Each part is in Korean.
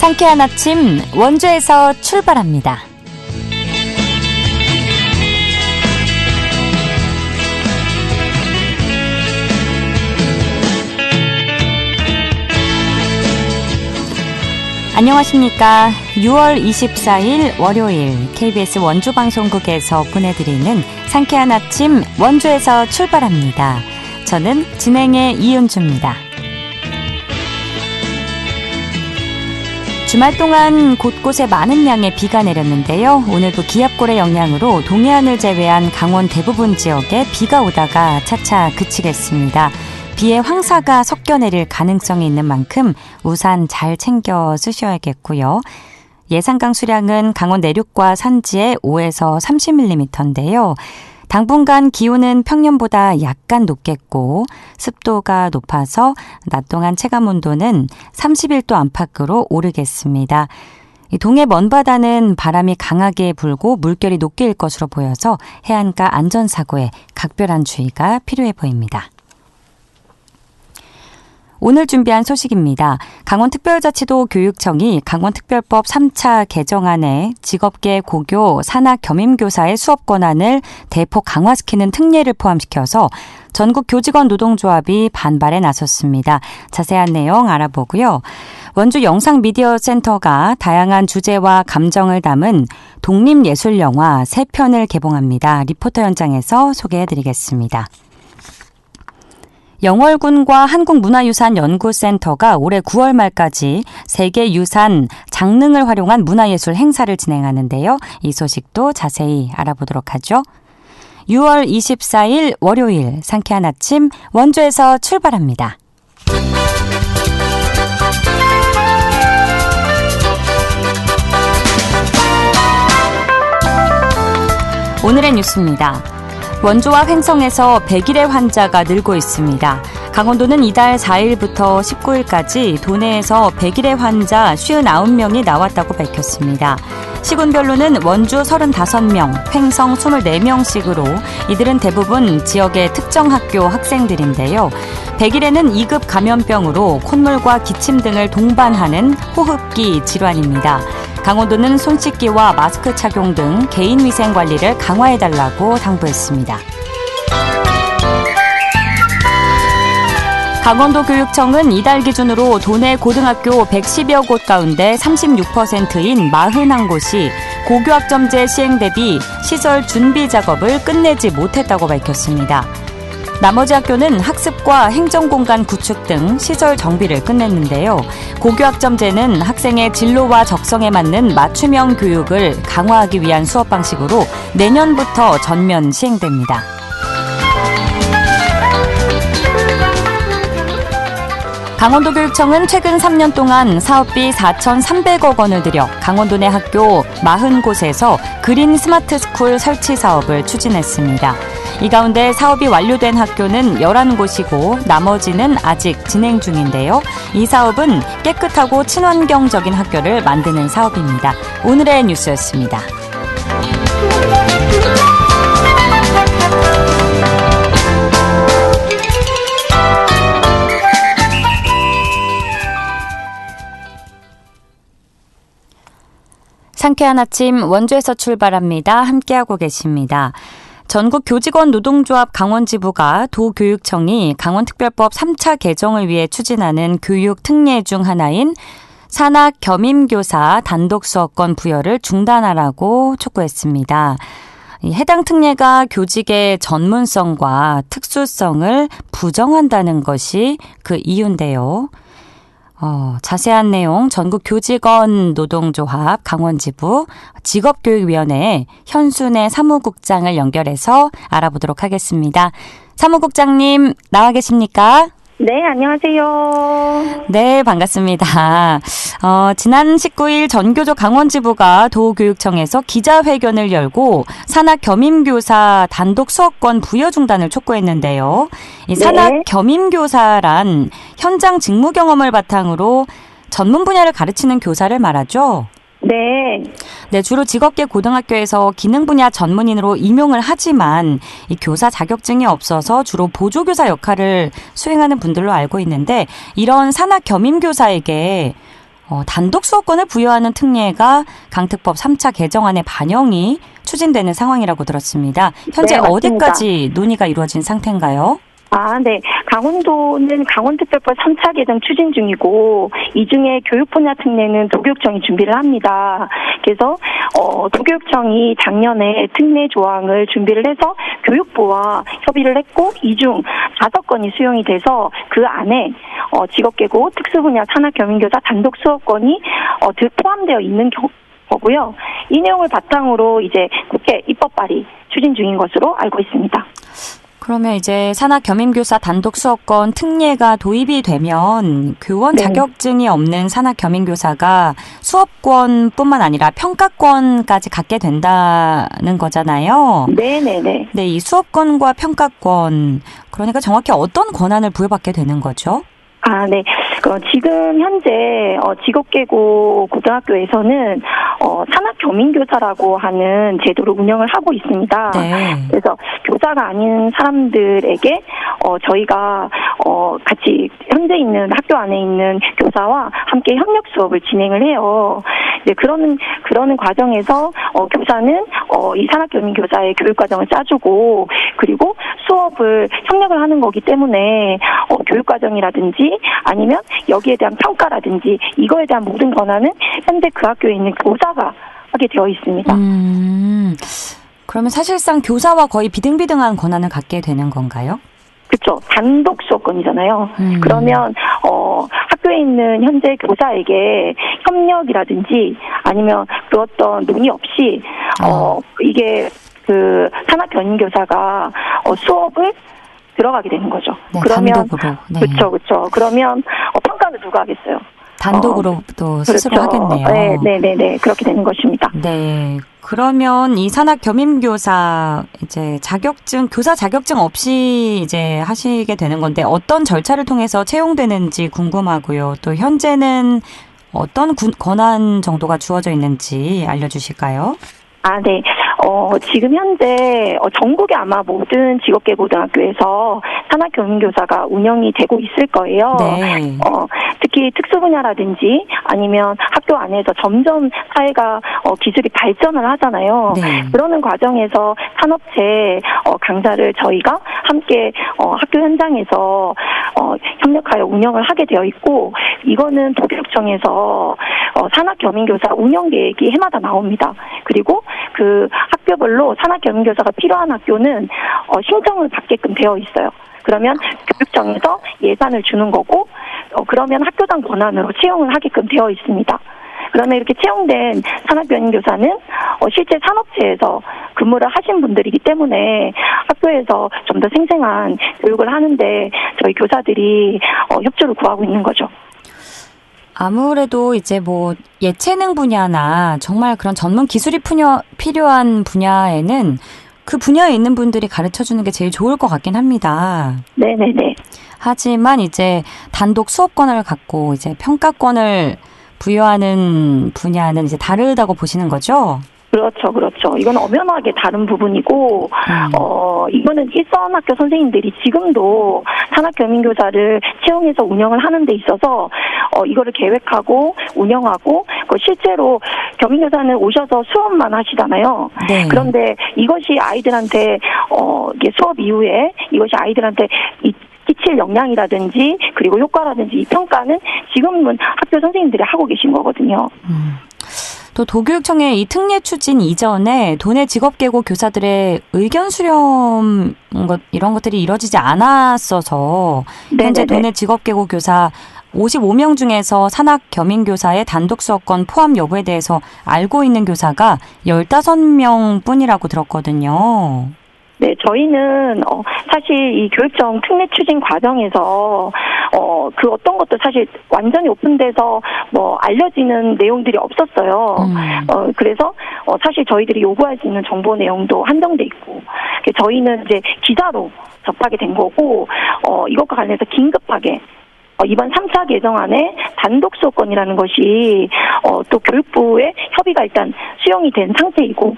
상쾌한 아침 원주에서 출발합니다. 안녕하십니까. 6월 24일 월요일 KBS 원주방송국에서 보내드리는 상쾌한 아침 원주에서 출발합니다. 저는 진행의 이은주입니다. 주말 동안 곳곳에 많은 양의 비가 내렸는데요. 오늘도 기압골의 영향으로 동해안을 제외한 강원 대부분 지역에 비가 오다가 차차 그치겠습니다. 비에 황사가 섞여 내릴 가능성이 있는 만큼 우산 잘 챙겨 쓰셔야겠고요. 예상 강수량은 강원 내륙과 산지에 5에서 30mm인데요. 당분간 기온은 평년보다 약간 높겠고 습도가 높아서 낮 동안 체감온도는 31도 안팎으로 오르겠습니다. 동해 먼바다는 바람이 강하게 불고 물결이 높게 일 것으로 보여서 해안가 안전사고에 각별한 주의가 필요해 보입니다. 오늘 준비한 소식입니다. 강원특별자치도 교육청이 강원특별법 3차 개정안에 직업계 고교 산학 겸임교사의 수업 권한을 대폭 강화시키는 특례를 포함시켜서 전국 교직원 노동조합이 반발에 나섰습니다. 자세한 내용 알아보고요. 원주 영상미디어센터가 다양한 주제와 감정을 담은 독립예술영화 3편을 개봉합니다. 리포터 현장에서 소개해드리겠습니다. 영월군과 한국문화유산연구센터가 올해 9월 말까지 세계유산 장릉을 활용한 문화예술 행사를 진행하는데요. 이 소식도 자세히 알아보도록 하죠. 6월 24일 월요일 상쾌한 아침 원주에서 출발합니다. 오늘의 뉴스입니다. 원주와 횡성에서 100일의 환자가 늘고 있습니다. 강원도는 이달 4일부터 19일까지 도내에서 100일의 환자 59명이 나왔다고 밝혔습니다. 시군별로는 원주 35명, 횡성 24명씩으로 이들은 대부분 지역의 특정 학교 학생들인데요. 100일에는 2급 감염병으로 콧물과 기침 등을 동반하는 호흡기 질환입니다. 강원도는 손 씻기와 마스크 착용 등 개인 위생 관리를 강화해달라고 당부했습니다. 강원도 교육청은 이달 기준으로 도내 고등학교 110여 곳 가운데 36%인 41곳이 고교학점제 시행 대비 시설 준비 작업을 끝내지 못했다고 밝혔습니다. 나머지 학교는 학습과 행정공간 구축 등 시설 정비를 끝냈는데요. 고교학점제는 학생의 진로와 적성에 맞는 맞춤형 교육을 강화하기 위한 수업 방식으로 내년부터 전면 시행됩니다. 강원도교육청은 최근 3년 동안 사업비 4,300억 원을 들여 강원도 내 학교 40곳에서 그린 스마트 스쿨 설치 사업을 추진했습니다. 이 가운데 사업이 완료된 학교는 11곳이고 나머지는 아직 진행 중인데요. 이 사업은 깨끗하고 친환경적인 학교를 만드는 사업입니다. 오늘의 뉴스였습니다. 상쾌한 아침 원주에서 출발합니다. 함께하고 계십니다. 전국 교직원 노동조합 강원지부가 도교육청이 강원특별법 3차 개정을 위해 추진하는 교육 특례 중 하나인 산학 겸임교사 단독 수업권 부여를 중단하라고 촉구했습니다. 해당 특례가 교직의 전문성과 특수성을 부정한다는 것이 그 이유인데요. 자세한 내용 전국 교직원 노동조합 강원지부 직업교육위원회 현순애 사무국장을 연결해서 알아보도록 하겠습니다. 사무국장님 나와 계십니까? 네, 안녕하세요. 네, 반갑습니다. 지난 19일 전교조 강원지부가 도교육청에서 기자회견을 열고 산학 겸임교사 단독 수업권 부여 중단을 촉구했는데요. 이 산학 겸임교사란 현장 직무 경험을 바탕으로 전문 분야를 가르치는 교사를 말하죠. 네, 주로 직업계 고등학교에서 기능 분야 전문인으로 임용을 하지만 이 교사 자격증이 없어서 주로 보조교사 역할을 수행하는 분들로 알고 있는데 이런 산학 겸임교사에게 단독 수업권을 부여하는 특례가 강특법 3차 개정안에 반영이 추진되는 상황이라고 들었습니다. 현재 네, 맞습니다. 어디까지 논의가 이루어진 상태인가요? 네. 강원도는 강원특별법 3차 개정 추진 중이고, 이 중에 교육 분야 특례는 도교육청이 준비를 합니다. 그래서 도교육청이 작년에 특례 조항을 준비를 해서 교육부와 협의를 했고, 이 중 5건이 수용이 돼서 그 안에 직업계고 특수분야 산학교민교사 단독 수업권이 포함되어 있는 거고요. 이 내용을 바탕으로 이제 국회 입법 발의 추진 중인 것으로 알고 있습니다. 그러면 이제 산학겸임교사 단독 수업권 특례가 도입이 되면 교원 네. 자격증이 없는 산학겸임교사가 수업권뿐만 아니라 평가권까지 갖게 된다는 거잖아요. 네네네. 네, 이 수업권과 평가권, 그러니까 정확히 어떤 권한을 부여받게 되는 거죠? 네. 지금 현재 직업계고 고등학교에서는 산학교민교사라고 하는 제도를 운영을 하고 있습니다. 네. 그래서 교사가 아닌 사람들에게 저희가 같이 현재 있는 학교 안에 있는 교사와 함께 협력 수업을 진행을 해요. 이제 그러는 과정에서 교사는 이 산학교민교사의 교육 과정을 짜주고, 그리고 수업을 협력을 하는 거기 때문에 교육 과정이라든지 아니면 여기에 대한 평가라든지 이거에 대한 모든 권한은 현재 그 학교에 있는 교사가 하게 되어 있습니다. 그러면 사실상 교사와 거의 비등비등한 권한을 갖게 되는 건가요? 그렇죠. 단독 수업권이잖아요. 그러면 학교에 있는 현재 교사에게 협력이라든지 아니면 그 어떤 논의 없이 이게 그 산학견인교사가 수업을 들어가게 되는 거죠. 네, 그러면 단독으로. 네. 그렇죠. 그러면 평가는 누가 하겠어요? 단독으로 또 스스로 그렇죠. 하겠네요. 네. 그렇게 되는 것입니다. 네. 그러면 이 산학겸임교사 이제 교사 자격증 없이 이제 하시게 되는 건데 어떤 절차를 통해서 채용되는지 궁금하고요. 또 현재는 어떤 권한 정도가 주어져 있는지 알려주실까요? 네. 지금 현재 전국의 아마 모든 직업계 고등학교에서 산학교민교사가 운영이 되고 있을 거예요. 네. 특히 특수 분야라든지 아니면 학교 안에서 점점 사회가 기술이 발전을 하잖아요. 네. 그러는 과정에서 산업체 강사를 저희가 함께 학교 현장에서 협력하여 운영을 하게 되어 있고, 이거는 도교육청에서 산학교민교사 운영 계획이 해마다 나옵니다. 그리고 그 학교별로 산학교민교사가 필요한 학교는 신청을 받게끔 되어 있어요. 그러면 교육청에서 예산을 주는 거고, 그러면 학교당 권한으로 채용을 하게끔 되어 있습니다. 그러면 이렇게 채용된 산학교민교사는 실제 산업체에서 근무를 하신 분들이기 때문에 학교에서 좀 더 생생한 교육을 하는데 저희 교사들이 협조를 구하고 있는 거죠. 아무래도 이제 뭐 예체능 분야나 정말 그런 전문 기술이 필요한 분야에는 그 분야에 있는 분들이 가르쳐주는 게 제일 좋을 것 같긴 합니다. 네네네. 하지만 이제 단독 수업권을 갖고 이제 평가권을 부여하는 분야는 이제 다르다고 보시는 거죠? 그렇죠. 이건 엄연하게 다른 부분이고, 이거는 일선 학교 선생님들이 지금도 산학교민교사를 채용해서 운영을 하는 데 있어서, 이거를 계획하고, 운영하고, 실제로 교민교사는 오셔서 수업만 하시잖아요. 네. 그런데 이것이 아이들한테, 이게 수업 이후에 이것이 아이들한테 끼칠 영향이라든지, 그리고 효과라든지 이 평가는 지금은 학교 선생님들이 하고 계신 거거든요. 또 도교육청의 이 특례 추진 이전에 도내 직업계고 교사들의 의견 수렴 이런 것들이 이루어지지 않았어서 현재 도내 직업계고 교사 55명 중에서 산학겸임교사의 단독 수업권 포함 여부에 대해서 알고 있는 교사가 15명 뿐이라고 들었거든요. 네, 저희는 사실 이 교육청 특례 추진 과정에서 그 어떤 것도 사실 완전히 오픈돼서 뭐 알려지는 내용들이 없었어요. 그래서 사실 저희들이 요구할 수 있는 정보 내용도 한정돼 있고, 저희는 이제 기사로 접하게 된 거고, 이것과 관련해서 긴급하게 이번 3차 개정안에 단독 수업권이라는 것이 또 교육부의 협의가 일단 수용이 된 상태이고,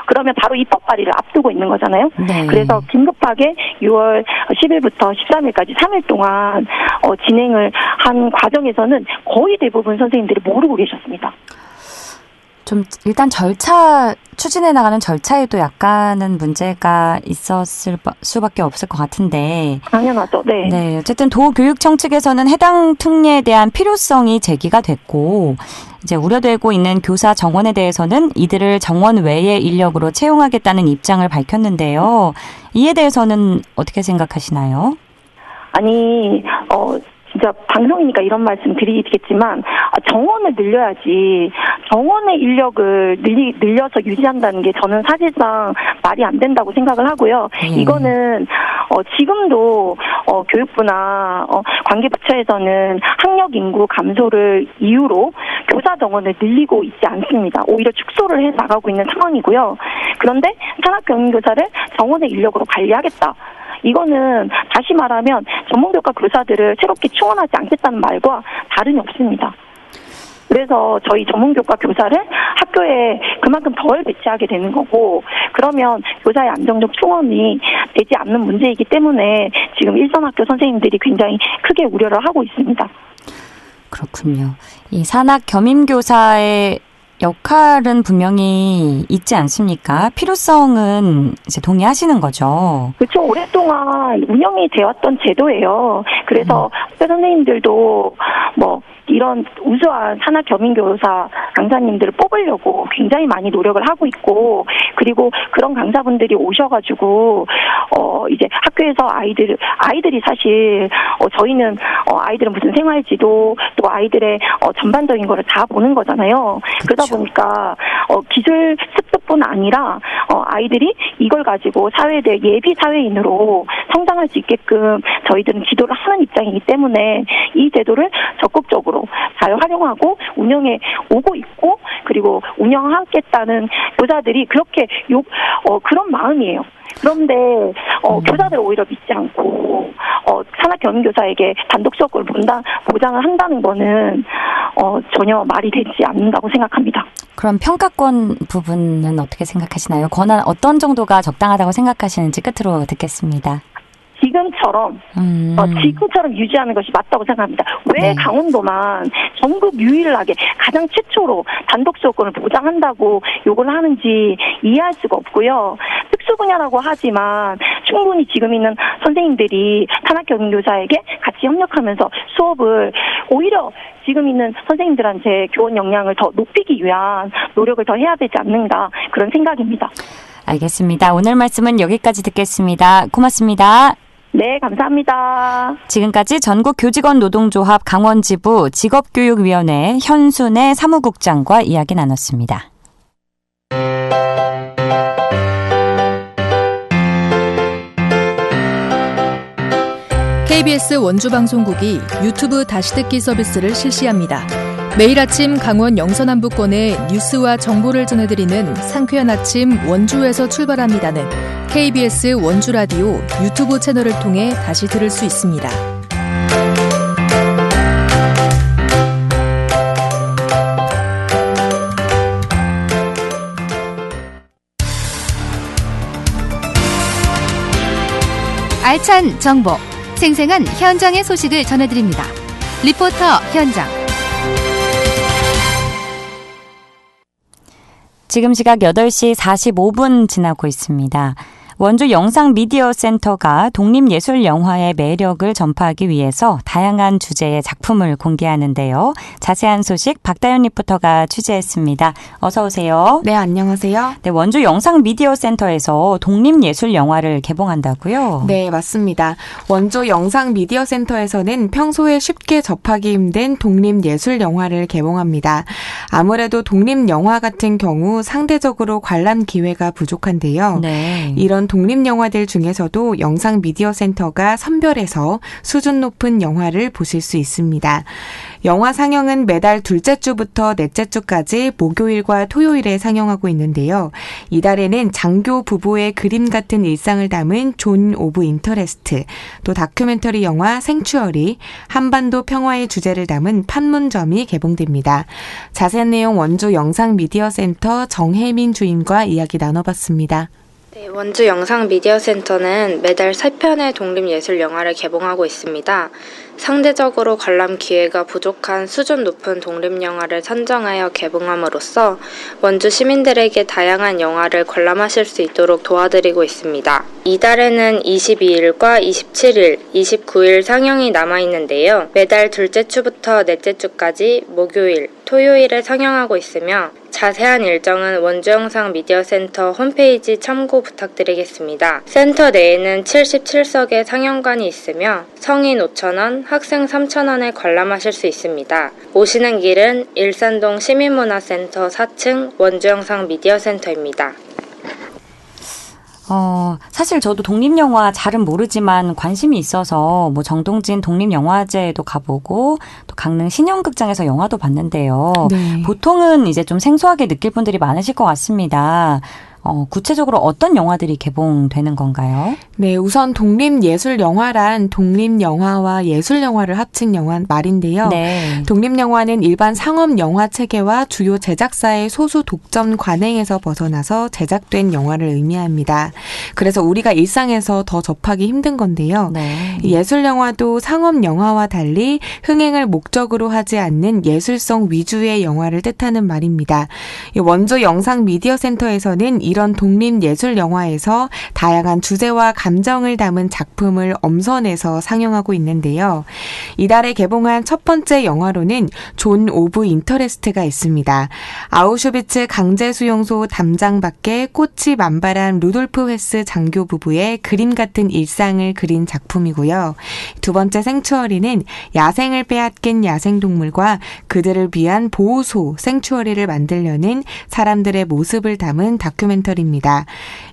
그러면 바로 입법 발의를 앞두고 있는 거잖아요. 네. 그래서 긴급하게 6월 10일부터 13일까지 3일 동안 진행을 한 과정에서는 거의 대부분 선생님들이 모르고 계셨습니다. 좀 일단 추진해 나가는 절차에도 약간은 문제가 있었을 수밖에 없을 것 같은데. 당연하죠. 네. 네. 어쨌든 도교육청 측에서는 해당 특례에 대한 필요성이 제기가 됐고, 이제 우려되고 있는 교사 정원에 대해서는 이들을 정원 외의 인력으로 채용하겠다는 입장을 밝혔는데요. 이에 대해서는 어떻게 생각하시나요? 아니, 진짜 방송이니까 이런 말씀 드리겠지만 정원을 늘려야지 정원의 인력을 늘려서 유지한다는 게 저는 사실상 말이 안 된다고 생각을 하고요. 이거는 지금도 교육부나 관계부처에서는 학력 인구 감소를 이유로 교사 정원을 늘리고 있지 않습니다. 오히려 축소를 해 나가고 있는 상황이고요. 그런데 산학경영교사를 정원의 인력으로 관리하겠다. 이거는 다시 말하면 전문교과 교사들을 새롭게 충원하지 않겠다는 말과 다름이 없습니다. 그래서 저희 전문교과 교사를 학교에 그만큼 덜 배치하게 되는 거고, 그러면 교사의 안정적 충원이 되지 않는 문제이기 때문에 지금 일선 학교 선생님들이 굉장히 크게 우려를 하고 있습니다. 그렇군요. 이 산학 겸임교사의 역할은 분명히 있지 않습니까? 필요성은 이제 동의하시는 거죠. 그렇죠. 오랫동안 운영이 되었던 제도예요. 그래서 학교 선생님들도 이런 우수한 산학 겸임교사 강사님들을 뽑으려고 굉장히 많이 노력을 하고 있고, 그리고 그런 강사분들이 오셔가지고 이제 학교에서 아이들이 사실 저희는 아이들은 무슨 생활지도 또 아이들의 전반적인 거를 다 보는 거잖아요. 그러다 보니까 기술 습득뿐 아니라 아이들이 이걸 가지고 사회에 대해 예비 사회인으로 성장할 수 있게끔 저희들은 지도를 하는 입장이기 때문에 이 제도를 적극적으로 잘 활용하고 운영해 오고 있고, 그리고 운영하겠다는 교사들이 그렇게 그런 마음이에요. 그런데 교사들 오히려 믿지 않고 산학경영교사에게 단독적으로 보장을 한다는 거는 전혀 말이 되지 않는다고 생각합니다. 그럼 평가권 부분은 어떻게 생각하시나요? 권한 어떤 정도가 적당하다고 생각하시는지 끝으로 듣겠습니다. 지금처럼 유지하는 것이 맞다고 생각합니다. 왜 강원도만 전국 유일하게 가장 최초로 단독수업권을 보장한다고 요구를 하는지 이해할 수가 없고요. 특수 분야라고 하지만 충분히 지금 있는 선생님들이 산학경영교사에게 같이 협력하면서 수업을 오히려 지금 있는 선생님들한테 교원 역량을 더 높이기 위한 노력을 더 해야 되지 않는가, 그런 생각입니다. 알겠습니다. 오늘 말씀은 여기까지 듣겠습니다. 고맙습니다. 네, 감사합니다. 지금까지 전국교직원노동조합 강원지부 직업교육위원회 현순애 사무국장과 이야기 나눴습니다. KBS 원주방송국이 유튜브 다시 듣기 서비스를 실시합니다. 매일 아침 강원 영서남부권의 뉴스와 정보를 전해드리는 상쾌한 아침 원주에서 출발합니다는 KBS 원주라디오 유튜브 채널을 통해 다시 들을 수 있습니다. 알찬 정보, 생생한 현장의 소식을 전해드립니다. 리포터 현장. 지금 시각 8시 45분 지나고 있습니다. 원주 영상미디어센터가 독립예술영화의 매력을 전파하기 위해서 다양한 주제의 작품을 공개하는데요. 자세한 소식 박다연 리포터가 취재했습니다. 어서 오세요. 네, 안녕하세요. 네, 원주 영상미디어센터에서 독립예술영화를 개봉한다고요? 네, 맞습니다. 원주 영상미디어센터에서는 평소에 쉽게 접하기 힘든 독립예술영화를 개봉합니다. 아무래도 독립영화 같은 경우 상대적으로 관람 기회가 부족한데요. 네. 이런 이런 독립영화들 중에서도 영상미디어센터가 선별해서 수준 높은 영화를 보실 수 있습니다. 영화 상영은 매달 둘째 주부터 넷째 주까지 목요일과 토요일에 상영하고 있는데요. 이달에는 장교 부부의 그림 같은 일상을 담은 존 오브 인터레스트, 또 다큐멘터리 영화 생추어리, 한반도 평화의 주제를 담은 판문점이 개봉됩니다. 자세한 내용 원주 영상미디어센터 정혜민 주임과 이야기 나눠봤습니다. 네, 원주 영상미디어센터는 매달 3편의 독립예술 영화를 개봉하고 있습니다. 상대적으로 관람 기회가 부족한 수준 높은 독립영화를 선정하여 개봉함으로써 원주 시민들에게 다양한 영화를 관람하실 수 있도록 도와드리고 있습니다. 이달에는 22일과 27일, 29일 상영이 남아있는데요. 매달 둘째 주부터 넷째 주까지 목요일, 토요일에 상영하고 있으며 자세한 일정은 원주영상미디어센터 홈페이지 참고 부탁드리겠습니다. 센터 내에는 77석의 상영관이 있으며 성인 5,000원, 학생 3,000원에 관람하실 수 있습니다. 오시는 길은 일산동 시민문화센터 4층 원주영상미디어센터입니다. 사실 저도 독립영화 잘은 모르지만 관심이 있어서 정동진 독립영화제에도 가보고 또 강릉 신영극장에서 영화도 봤는데요. 네. 보통은 이제 좀 생소하게 느낄 분들이 많으실 것 같습니다. 구체적으로 어떤 영화들이 개봉되는 건가요? 네, 우선 독립예술영화란 독립영화와 예술영화를 합친 영화 말인데요. 네. 독립영화는 일반 상업영화 체계와 주요 제작사의 소수 독점 관행에서 벗어나서 제작된 영화를 의미합니다. 그래서 우리가 일상에서 더 접하기 힘든 건데요. 네. 예술영화도 상업영화와 달리 흥행을 목적으로 하지 않는 예술성 위주의 영화를 뜻하는 말입니다. 원주 영상미디어센터에서는 이런 독립예술영화에서 다양한 주제와 감정을 담은 작품을 엄선해서 상영하고 있는데요. 이달에 개봉한 첫 번째 영화로는 존 오브 인터레스트가 있습니다. 아우슈비츠 강제수용소 담장 밖에 꽃이 만발한 루돌프 헤스 장교 부부의 그림 같은 일상을 그린 작품이고요. 두 번째 생추어리는 야생을 빼앗긴 야생동물과 그들을 위한 보호소 생추어리를 만들려는 사람들의 모습을 담은 다큐멘터리입니다.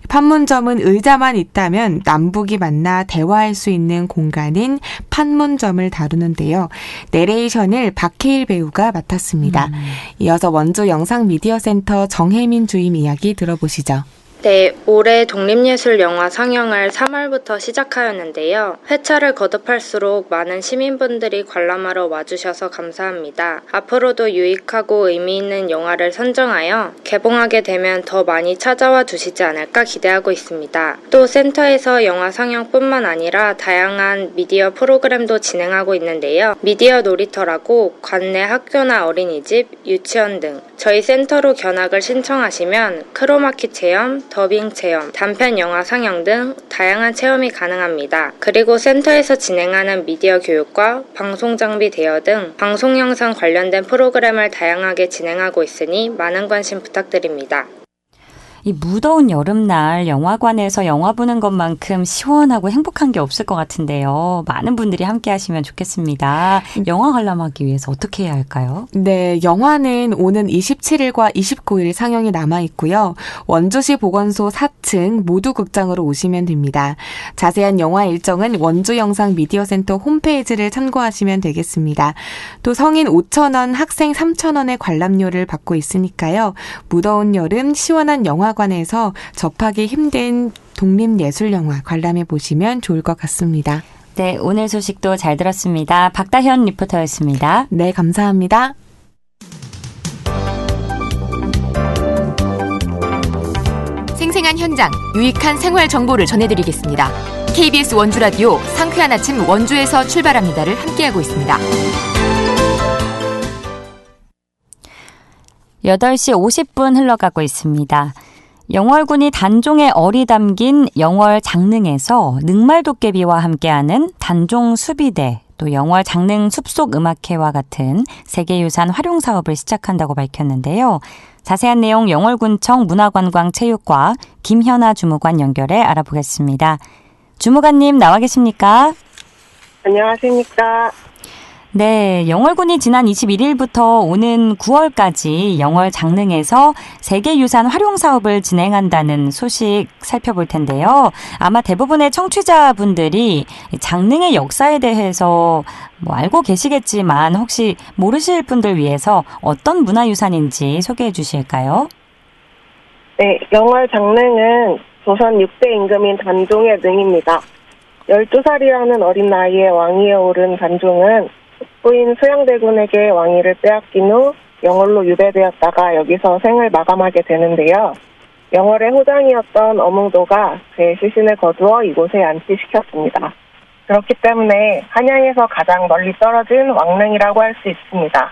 판문점은 의자만 있다면 남북이 만나 대화할 수 있는 공간인 판문점을 다루는데요. 내레이션을 박해일 배우가 맡았습니다. 이어서 원주 영상미디어센터 정혜민 주임 이야기 들어보시죠. 네, 올해 독립예술 영화 상영을 3월부터 시작하였는데요. 회차를 거듭할수록 많은 시민분들이 관람하러 와주셔서 감사합니다. 앞으로도 유익하고 의미 있는 영화를 선정하여 개봉하게 되면 더 많이 찾아와 주시지 않을까 기대하고 있습니다. 또 센터에서 영화 상영뿐만 아니라 다양한 미디어 프로그램도 진행하고 있는데요. 미디어 놀이터라고 관내 학교나 어린이집, 유치원 등 저희 센터로 견학을 신청하시면 크로마키 체험, 더빙 체험, 단편 영화 상영 등 다양한 체험이 가능합니다. 그리고 센터에서 진행하는 미디어 교육과 방송 장비 대여 등 방송 영상 관련된 프로그램을 다양하게 진행하고 있으니 많은 관심 부탁드립니다. 이 무더운 여름날 영화관에서 영화 보는 것만큼 시원하고 행복한 게 없을 것 같은데요. 많은 분들이 함께 하시면 좋겠습니다. 영화 관람하기 위해서 어떻게 해야 할까요? 네, 영화는 오는 27일과 29일 상영이 남아있고요. 원주시 보건소 4층 모두극장으로 오시면 됩니다. 자세한 영화 일정은 원주영상미디어센터 홈페이지를 참고하시면 되겠습니다. 또 성인 5,000원, 학생 3,000원의 관람료를 받고 있으니까요. 무더운 여름 시원한 영화관에서 접하기 힘든 독립예술영화 관람해 보시면 좋을 것 같습니다. 네, 오늘 소식도 잘 들었습니다. 박다현 리포터였습니다. 네, 감사합니다. 생생한 현장, 유익한 생활 정보를 전해드리겠습니다. KBS 원주라디오 상쾌한 아침 원주에서 출발합니다를 함께하고 있습니다. 8시 50분 흘러가고 있습니다. 영월군이 단종의 얼이 담긴 영월 장릉에서 능말도깨비와 함께하는 단종 수비대, 또 영월 장릉 숲속 음악회와 같은 세계유산 활용 사업을 시작한다고 밝혔는데요. 자세한 내용 영월군청 문화관광체육과 김현아 주무관 연결해 알아보겠습니다. 주무관님 나와 계십니까? 안녕하십니까. 네, 영월군이 지난 21일부터 오는 9월까지 영월 장릉에서 세계유산 활용 사업을 진행한다는 소식 살펴볼 텐데요. 아마 대부분의 청취자분들이 장릉의 역사에 대해서 알고 계시겠지만 혹시 모르실 분들 위해서 어떤 문화유산인지 소개해 주실까요? 네, 영월 장릉은 조선 6대 임금인 단종의 능입니다. 12살이라는 어린 나이에 왕위에 오른 단종은 부인 수양대군에게 왕위를 빼앗긴 후 영월로 유배되었다가 여기서 생을 마감하게 되는데요. 영월의 호장이었던 어몽도가 그의 시신을 거두어 이곳에 안치시켰습니다. 그렇기 때문에 한양에서 가장 멀리 떨어진 왕릉이라고 할 수 있습니다.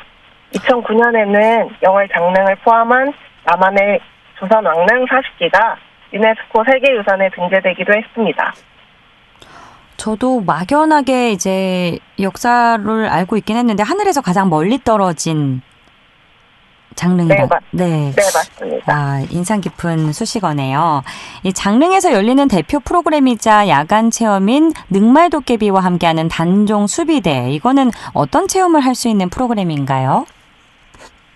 2009년에는 영월 장릉을 포함한 남한의 조선 왕릉 40기가 유네스코 세계유산에 등재되기도 했습니다. 저도 막연하게 이제 역사를 알고 있긴 했는데 하늘에서 가장 멀리 떨어진 장릉이라. 네, 맞습니다. 아, 인상 깊은 수식어네요. 이 장릉에서 열리는 대표 프로그램이자 야간 체험인 능말도깨비와 함께하는 단종 수비대. 이거는 어떤 체험을 할 수 있는 프로그램인가요?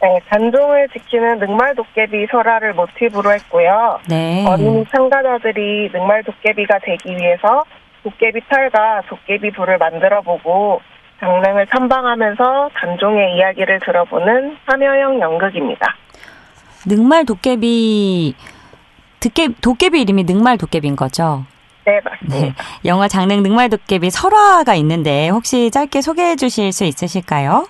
네, 단종을 지키는 능말도깨비 설화를 모티브로 했고요. 네. 어린이 참가자들이 능말도깨비가 되기 위해서 도깨비 털과 도깨비 불을 만들어보고 장릉을 탐방하면서 단종의 이야기를 들어보는 참여형 연극입니다. 능말도깨비, 도깨비 이름이 능말도깨비인 거죠? 네, 맞습니다. 네. 영화 장릉 능말도깨비 설화가 있는데 혹시 짧게 소개해 주실 수 있으실까요?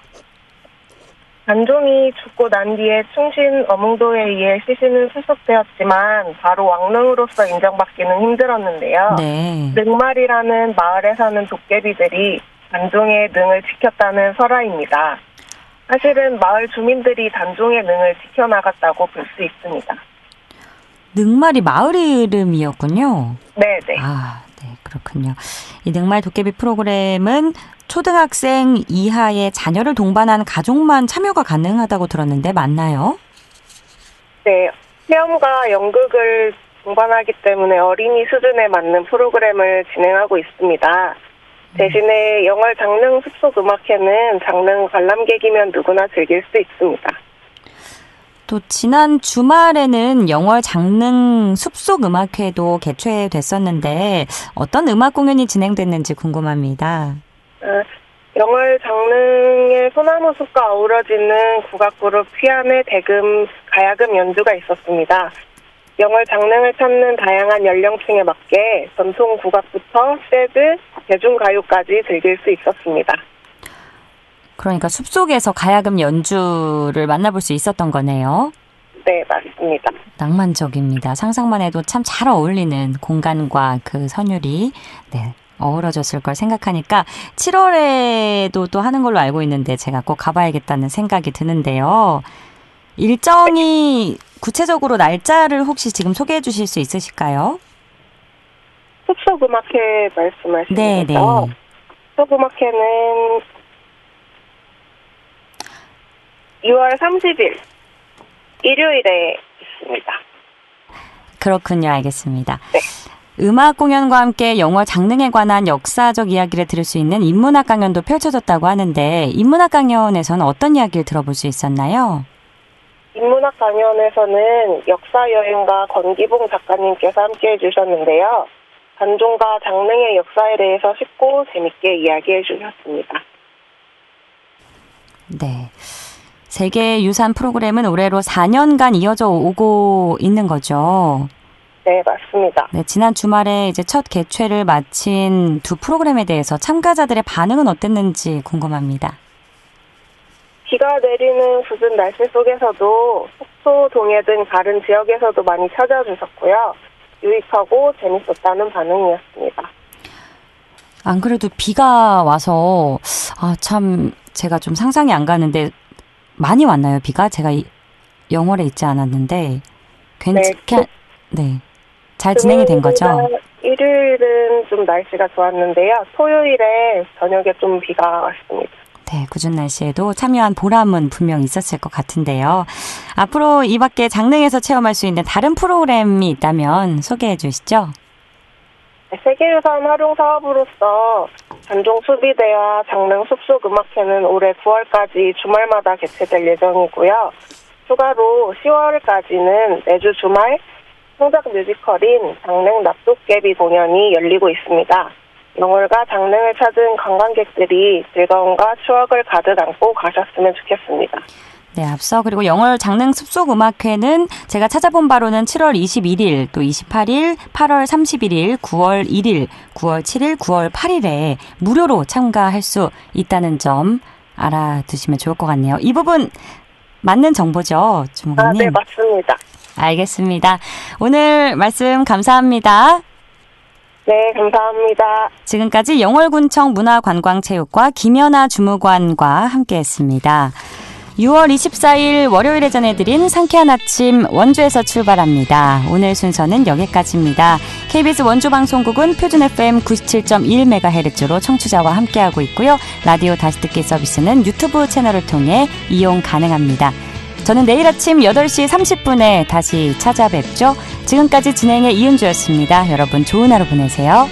단종이 죽고 난 뒤에 충신 어몽도에 의해 시신은 수습되었지만 바로 왕릉으로서 인정받기는 힘들었는데요. 네. 능말이라는 마을에 사는 도깨비들이 단종의 능을 지켰다는 설화입니다. 사실은 마을 주민들이 단종의 능을 지켜나갔다고 볼 수 있습니다. 능말이 마을 이름이었군요. 네네. 아, 네, 그렇군요. 이 능말 도깨비 프로그램은 초등학생 이하의 자녀를 동반한 가족만 참여가 가능하다고 들었는데 맞나요? 네, 체험과 연극을 동반하기 때문에 어린이 수준에 맞는 프로그램을 진행하고 있습니다. 대신에 영월 장릉 숲속 음악회는 장릉 관람객이면 누구나 즐길 수 있습니다. 또 지난 주말에는 영월 장릉 숲속 음악회도 개최됐었는데 어떤 음악 공연이 진행됐는지 궁금합니다. 영월 장릉의 소나무 숲과 어우러지는 국악그룹 휘안의 대금, 가야금 연주가 있었습니다. 영월 장릉을 찾는 다양한 연령층에 맞게 전통 국악부터 재즈, 대중가요까지 즐길 수 있었습니다. 그러니까 숲속에서 가야금 연주를 만나볼 수 있었던 거네요. 네, 맞습니다. 낭만적입니다. 상상만 해도 참 잘 어울리는 공간과 그 선율이 어우러졌을 걸 생각하니까 7월에도 또 하는 걸로 알고 있는데 제가 꼭 가봐야겠다는 생각이 드는데요. 일정이 구체적으로 날짜를 혹시 지금 소개해 주실 수 있으실까요? 숲속 음악회 말씀하시는 거죠? 숲속 음악회는 2월 30일 일요일에 있습니다. 그렇군요. 알겠습니다. 네. 음악 공연과 함께 영월 장릉에 관한 역사적 이야기를 들을 수 있는 인문학 강연도 펼쳐졌다고 하는데 인문학 강연에서는 어떤 이야기를 들어볼 수 있었나요? 인문학 강연에서는 역사여행가 권기봉 작가님께서 함께해 주셨는데요. 단종과 장릉의 역사에 대해서 쉽고 재밌게 이야기해 주셨습니다. 네. 세계유산 프로그램은 올해로 4년간 이어져 오고 있는 거죠. 네, 맞습니다. 네, 지난 주말에 이제 첫 개최를 마친 두 프로그램에 대해서 참가자들의 반응은 어땠는지 궁금합니다. 비가 내리는 궂은 날씨 속에서도 속초, 동해 등 다른 지역에서도 많이 찾아주셨고요. 유익하고 재밌었다는 반응이었습니다. 안 그래도 비가 와서 참 제가 좀 상상이 안 가는데 많이 왔나요, 비가? 제가 영월에 있지 않았는데 잘 진행이 된 거죠? 일요일은 좀 날씨가 좋았는데요. 토요일에 저녁에 좀 비가 왔습니다. 네, 궂은 날씨에도 참여한 보람은 분명 있었을 것 같은데요. 앞으로 이 밖에 장릉에서 체험할 수 있는 다른 프로그램이 있다면 소개해 주시죠. 세계유산 활용 사업으로서 단종 수비대와 장릉 숲속음악회는 올해 9월까지 주말마다 개최될 예정이고요. 추가로 10월까지는 매주 주말 창작 뮤지컬인 장릉 납독개비 공연이 열리고 있습니다. 영월과 장릉을 찾은 관광객들이 즐거움과 추억을 가득 안고 가셨으면 좋겠습니다. 네, 앞서 그리고 영월 장릉 숲속음악회는 제가 찾아본 바로는 7월 21일, 또 28일, 8월 31일, 9월 1일, 9월 7일, 9월 8일에 무료로 참가할 수 있다는 점 알아두시면 좋을 것 같네요. 이 부분 맞는 정보죠, 주무관님? 네, 맞습니다. 알겠습니다. 오늘 말씀 감사합니다. 네, 감사합니다. 지금까지 영월군청 문화관광체육과 김연아 주무관과 함께했습니다. 6월 24일 월요일에 전해드린 상쾌한 아침 원주에서 출발합니다. 오늘 순서는 여기까지입니다. KBS 원주방송국은 표준 FM 97.1MHz로 청취자와 함께하고 있고요. 라디오 다시 듣기 서비스는 유튜브 채널을 통해 이용 가능합니다. 저는 내일 아침 8시 30분에 다시 찾아뵙죠. 지금까지 진행의 이은주였습니다. 여러분 좋은 하루 보내세요.